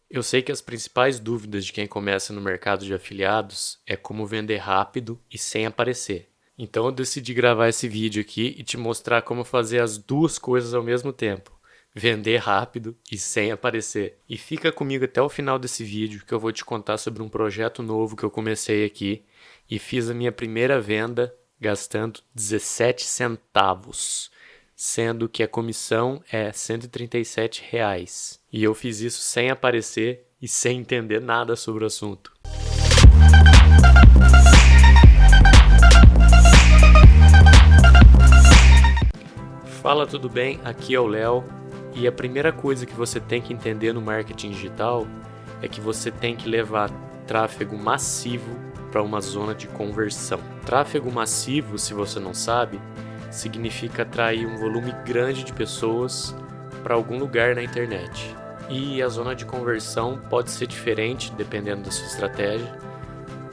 Eu sei que as principais dúvidas de quem começa no mercado de afiliados é como vender rápido e sem aparecer. Então eu decidi gravar esse vídeo aqui e te mostrar como fazer as duas coisas ao mesmo tempo. Vender rápido e sem aparecer. E fica comigo até o final desse vídeo que eu vou te contar sobre um projeto novo que eu comecei aqui e fiz a minha primeira venda gastando 17 centavos. Sendo que a comissão é R$ 137. E eu fiz isso sem aparecer e sem entender nada sobre o assunto. Fala, tudo bem? Aqui é o Léo. E a primeira coisa que você tem que entender no marketing digital é que você tem que levar tráfego massivo para uma zona de conversão. Tráfego massivo, se você não sabe, significa atrair um volume grande de pessoas para algum lugar na internet. E a zona de conversão pode ser diferente dependendo da sua estratégia.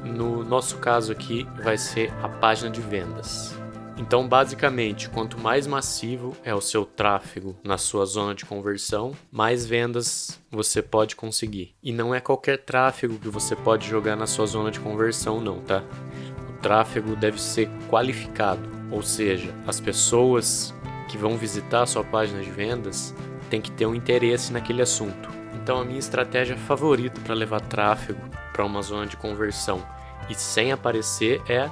No nosso caso aqui vai ser a página de vendas. Então, basicamente, quanto mais massivo é o seu tráfego na sua zona de conversão, mais vendas você pode conseguir. E não é qualquer tráfego que você pode jogar na sua zona de conversão, não, tá? O tráfego deve ser qualificado, ou seja, as pessoas que vão visitar a sua página de vendas têm que ter um interesse naquele assunto. Então, a minha estratégia favorita para levar tráfego para uma zona de conversão e sem aparecer é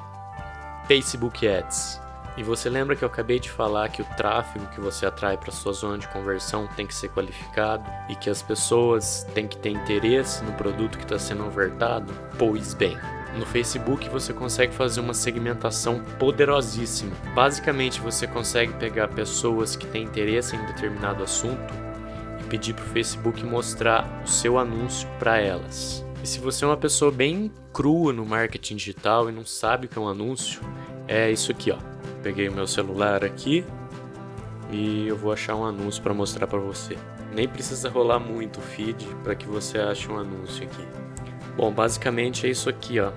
Facebook Ads. E você lembra que eu acabei de falar que o tráfego que você atrai para sua zona de conversão tem que ser qualificado e que as pessoas têm que ter interesse no produto que está sendo ofertado? Pois bem, no Facebook você consegue fazer uma segmentação poderosíssima. Basicamente você consegue pegar pessoas que têm interesse em determinado assunto e pedir para o Facebook mostrar o seu anúncio para elas. E se você é uma pessoa bem crua no marketing digital e não sabe o que é um anúncio, é isso aqui, ó. Peguei o meu celular aqui e eu vou achar um anúncio para mostrar para você. Nem precisa rolar muito o feed para que você ache um anúncio aqui. Bom, basicamente é isso aqui, ó.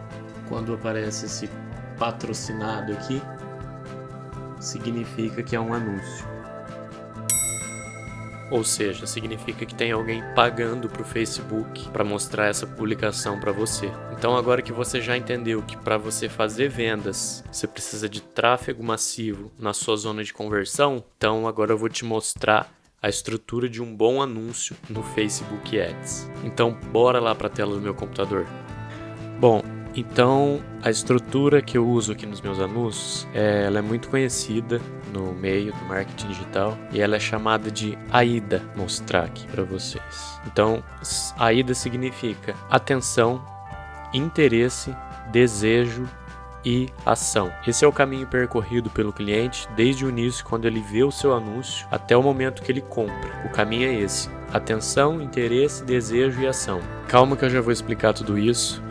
Quando aparece esse patrocinado aqui, significa que é um anúncio. Ou seja, significa que tem alguém pagando para o Facebook para mostrar essa publicação para você. Então agora que você já entendeu que para você fazer vendas, você precisa de tráfego massivo na sua zona de conversão, então agora eu vou te mostrar a estrutura de um bom anúncio no Facebook Ads. Então bora lá para a tela do meu computador. Bom, então a estrutura que eu uso aqui nos meus anúncios, ela é muito conhecida no meio do marketing digital e ela é chamada de AIDA. Vou mostrar aqui para vocês. Então, AIDA significa atenção, interesse, desejo e ação. Esse é o caminho percorrido pelo cliente desde o início, quando ele vê o seu anúncio, até o momento que ele compra. O caminho é esse: atenção, interesse, desejo e ação. Calma que eu já vou explicar tudo isso.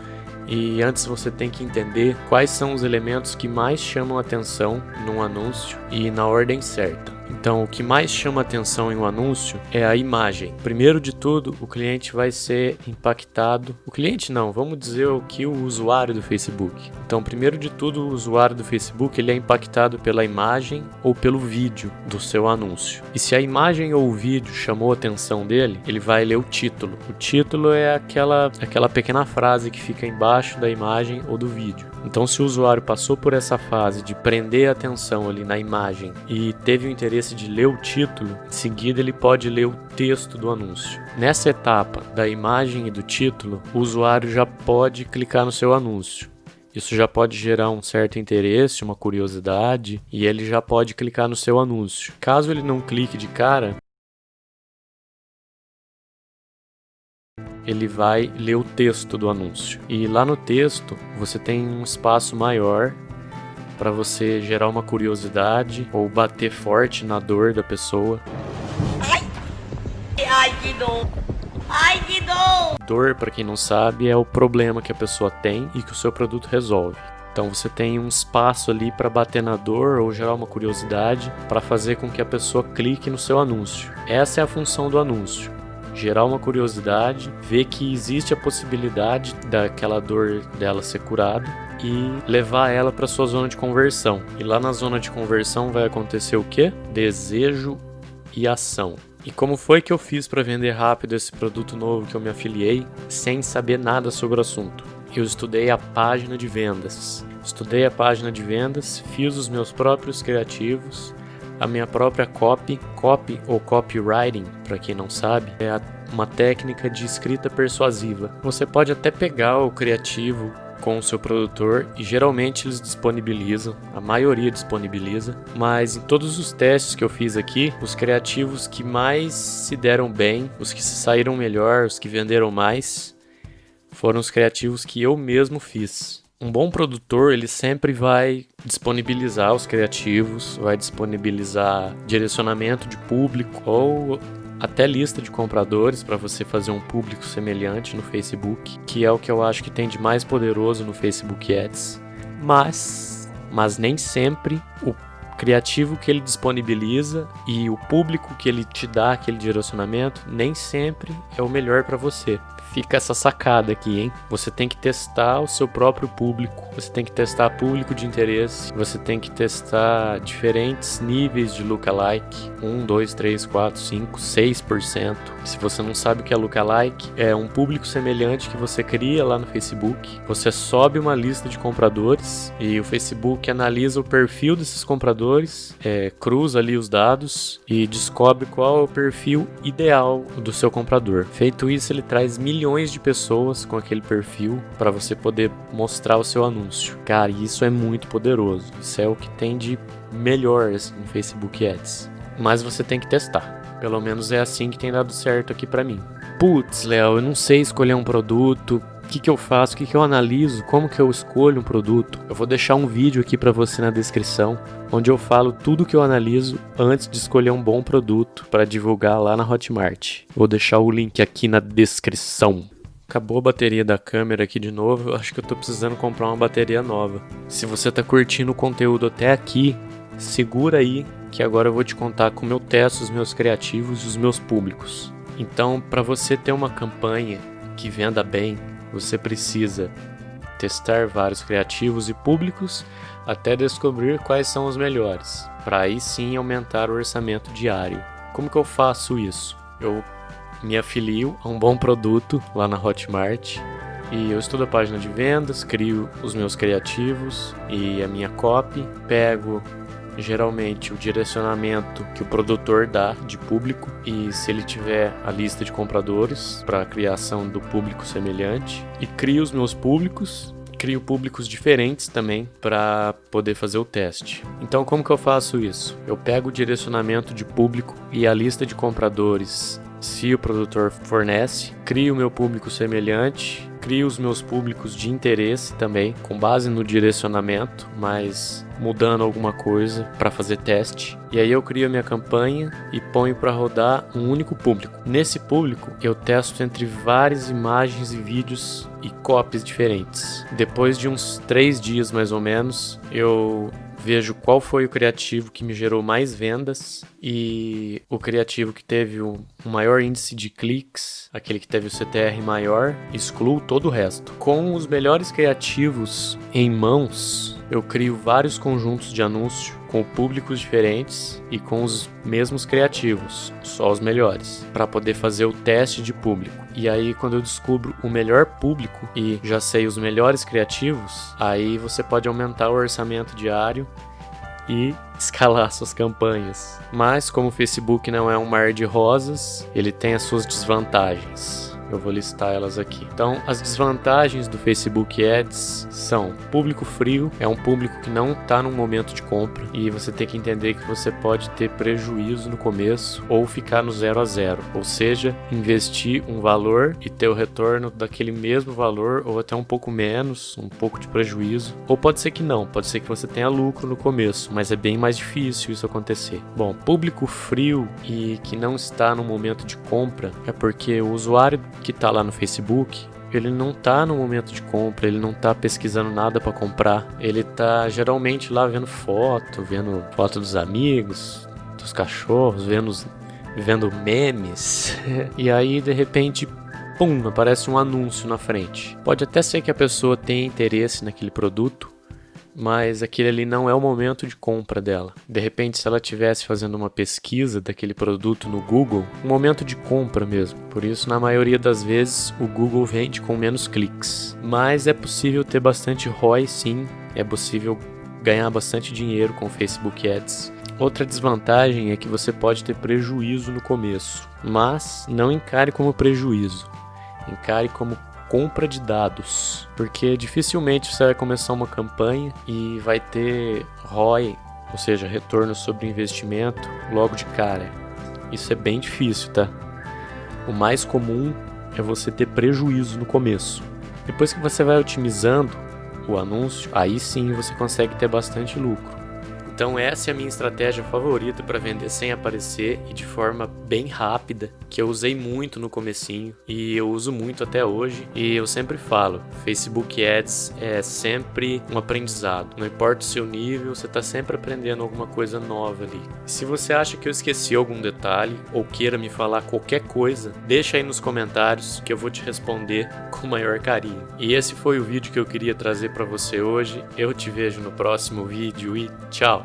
E antes você tem que entender quais são os elementos que mais chamam atenção num anúncio e na ordem certa. Então, o que mais chama atenção em um anúncio é a imagem. Primeiro de tudo, o cliente vai ser impactado. O cliente não, vamos dizer o que o usuário do Facebook. Então, primeiro de tudo, o usuário do Facebook ele é impactado pela imagem ou pelo vídeo do seu anúncio. E se a imagem ou o vídeo chamou a atenção dele, ele vai ler o título. O título é aquela pequena frase que fica embaixo da imagem ou do vídeo. Então, se o usuário passou por essa fase de prender a atenção ali na imagem e teve o interesse de ler o título, em seguida ele pode ler o texto do anúncio. Nessa etapa da imagem e do título, o usuário já pode clicar no seu anúncio. Isso já pode gerar um certo interesse, uma curiosidade, e ele já pode clicar no seu anúncio. Caso ele não clique de cara, ele vai ler o texto do anúncio. E lá no texto, você tem um espaço maior para você gerar uma curiosidade ou bater forte na dor da pessoa. Ai, que dor! Ai, que dor! Dor, para quem não sabe, é o problema que a pessoa tem e que o seu produto resolve. Então você tem um espaço ali para bater na dor ou gerar uma curiosidade para fazer com que a pessoa clique no seu anúncio. Essa é a função do anúncio: gerar uma curiosidade, ver que existe a possibilidade daquela dor dela ser curada e levar ela para sua zona de conversão. E lá na zona de conversão vai acontecer o quê? Desejo e ação. E como foi que eu fiz para vender rápido esse produto novo que eu me afiliei, sem saber nada sobre o assunto? Eu estudei a página de vendas. Fiz os meus próprios criativos, a minha própria copy ou copywriting, para quem não sabe, é uma técnica de escrita persuasiva. Você pode até pegar o criativo com o seu produtor e geralmente eles disponibilizam, a maioria disponibiliza, mas em todos os testes que eu fiz aqui, os criativos que mais se deram bem, os que se saíram melhor, os que venderam mais, foram os criativos que eu mesmo fiz. Um bom produtor, ele sempre vai disponibilizar os criativos, vai disponibilizar direcionamento de público ou até lista de compradores para você fazer um público semelhante no Facebook, que é o que eu acho que tem de mais poderoso no Facebook Ads. Mas nem sempre o criativo que ele disponibiliza e o público que ele te dá aquele direcionamento, nem sempre é o melhor para você. Fica essa sacada aqui, hein? Você tem que testar o seu próprio público, você tem que testar público de interesse, você tem que testar diferentes níveis de lookalike, 1, 2, 3, 4, 5, 6%. Se você não sabe o que é lookalike, é um público semelhante que você cria lá no Facebook. Você sobe uma lista de compradores e o Facebook analisa o perfil desses compradores, cruza ali os dados e descobre qual é o perfil ideal do seu comprador. Feito isso, ele traz milhões de pessoas com aquele perfil para você poder mostrar o seu anúncio. Cara, isso é muito poderoso. Isso é o que tem de melhor assim, no Facebook Ads. Mas você tem que testar. Pelo menos é assim que tem dado certo aqui para mim. Putz, Léo, eu não sei escolher um produto. O que eu faço? O que eu analiso? Como que eu escolho um produto? Eu vou deixar um vídeo aqui para você na descrição, onde eu falo tudo que eu analiso antes de escolher um bom produto para divulgar lá na Hotmart. Vou deixar o link aqui na descrição. Acabou a bateria da câmera aqui de novo, eu acho que eu tô precisando comprar uma bateria nova. Se você tá curtindo o conteúdo até aqui, segura aí que agora eu vou te contar como eu testo os meus criativos e os meus públicos. Então, para você ter uma campanha que venda bem, você precisa testar vários criativos e públicos até descobrir quais são os melhores, para aí sim aumentar o orçamento diário. Como que eu faço isso? Eu me afilio a um bom produto lá na Hotmart e eu estudo a página de vendas, crio os meus criativos e a minha copy, pego geralmente o direcionamento que o produtor dá de público e se ele tiver a lista de compradores para a criação do público semelhante e crio os meus públicos, crio públicos diferentes também para poder fazer o teste. Então como que eu faço isso? Eu pego o direcionamento de público e a lista de compradores se o produtor fornece, crio o meu público semelhante, crio os meus públicos de interesse também, com base no direcionamento, mas mudando alguma coisa para fazer teste. E aí eu crio a minha campanha e ponho para rodar um único público. Nesse público eu testo entre várias imagens e vídeos e copies diferentes. Depois de uns 3 dias mais ou menos, eu vejo qual foi o criativo que me gerou mais vendas e o criativo que teve o maior índice de cliques, aquele que teve o CTR maior, excluo todo o resto. Com os melhores criativos em mãos, eu crio vários conjuntos de anúncio com públicos diferentes e com os mesmos criativos, só os melhores, para poder fazer o teste de público. E aí, quando eu descubro o melhor público e já sei os melhores criativos, aí você pode aumentar o orçamento diário e escalar suas campanhas. Mas como o Facebook não é um mar de rosas, ele tem as suas desvantagens. Eu vou listar elas aqui. Então, as desvantagens do Facebook Ads são: público frio, é um público que não está num momento de compra e você tem que entender que você pode ter prejuízo no começo ou ficar no 0 a 0, ou seja, investir um valor e ter o retorno daquele mesmo valor ou até um pouco menos, um pouco de prejuízo. Ou pode ser que não, pode ser que você tenha lucro no começo, mas é bem mais difícil isso acontecer. Bom, público frio e que não está no momento de compra é porque o usuário que está lá no Facebook, ele não está no momento de compra, ele não está pesquisando nada para comprar, ele está geralmente lá vendo foto dos amigos, dos cachorros, vendo memes, e aí de repente, pum, aparece um anúncio na frente. Pode até ser que a pessoa tenha interesse naquele produto, mas aquele ali não é o momento de compra dela. De repente, se ela estivesse fazendo uma pesquisa daquele produto no Google, um momento de compra mesmo. Por isso, na maioria das vezes, o Google vende com menos cliques. Mas é possível ter bastante ROI, sim. É possível ganhar bastante dinheiro com o Facebook Ads. Outra desvantagem é que você pode ter prejuízo no começo, mas não encare como prejuízo, encare como compra de dados, porque dificilmente você vai começar uma campanha e vai ter ROI, ou seja, retorno sobre investimento, logo de cara. Isso é bem difícil, tá? O mais comum é você ter prejuízo no começo. Depois que você vai otimizando o anúncio, aí sim você consegue ter bastante lucro. Então essa é a minha estratégia favorita para vender sem aparecer e de forma bem rápida, que eu usei muito no comecinho e eu uso muito até hoje. E eu sempre falo, Facebook Ads é sempre um aprendizado. Não importa o seu nível, você está sempre aprendendo alguma coisa nova ali. E se você acha que eu esqueci algum detalhe ou queira me falar qualquer coisa, deixa aí nos comentários que eu vou te responder com o maior carinho. E esse foi o vídeo que eu queria trazer para você hoje. Eu te vejo no próximo vídeo e tchau!